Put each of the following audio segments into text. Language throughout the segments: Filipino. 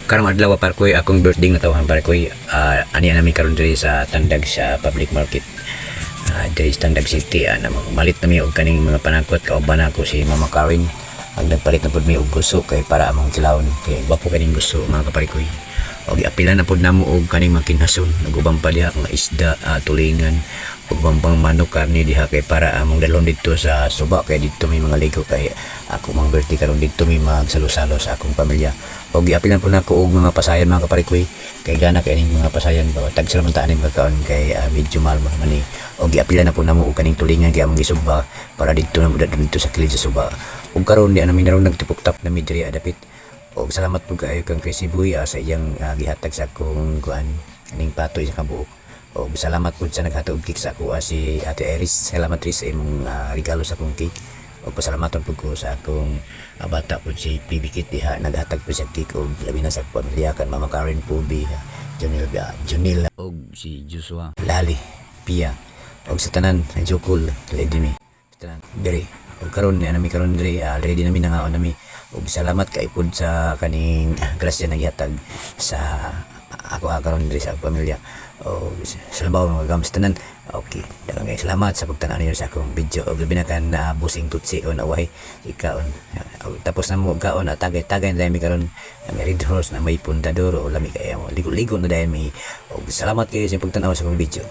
Karong adlaw para ko'y akong birthday na tawhan para ko'y ani namin karon diri sa Tandag sa public market. Diri sa Tandag City malit na mi og kaning mga panakot kauban ako si Mama Karen. Ang nagpalit na pud mi og gusto kay para among kilawon kay wapo kaning gusto mga kapari ko'y. Og apila na pud namo og kaning makinhason nagubang pa diha nga isda, tulingan ug pang manok karni diha kay para among dalhon dito sa suba kay dito may mga ligo kay ako mang birthday karon dito may magsalo-salo sa akong pamilya. Og giapilan po nako og mga pasayan mga kaparikoy kay gana kay ning mga pasayan ba tag sila man tanim kaon kay medyo mahal man ni. Og giapilan na po namo og kaning tulingan kay among gisugba para dito na mudad dito sa kilid sa suba. Og karon di namin naron nagtipok-tap na midri adapit. Og salamat po kayo kang Crazy Boy sa iyang gihatag sa akong kuan kaning patoy sa kabuok. O salamat po sa naghatag og cake sa ako si Ate Iris. Salamat rin sa imong regalo sa akong cake. O pasalamatan po ko sa akong bata po si PB Kit diha naghatag po sa cake o labi na sa pamilya kan Mama Karen po Junil o si Joshua Lali Pia o sa tanan sa Jokul Lady mi tanan diri o karon ni nami karon diri ready nami nangaon nami o salamat kay pod sa kaning grasya naghatag sa ako karon diri sa pamilya. O salabaw mga gams tanan. Okay, daghang kay salamat sa pagtan-aw ninyo sa akong video. Og labi na kan busing tutsi on away ikaon. Tapos na mo kaon tagay-tagay na mi karon may red horse na may pundador o lami kay mo ligo-ligo na dayon mi. Og salamat kayo sa pagtan-aw sa akong video.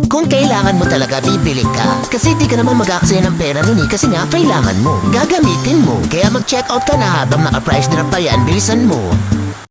Kung kailangan mo talaga, bibili ka. Kasi di ka naman mag-aaksaya ng pera nun eh. Kasi nga, kailangan mo. Gagamitin mo. Kaya mag-check out ka na habang naka-price drop pa yan. Bilisan mo.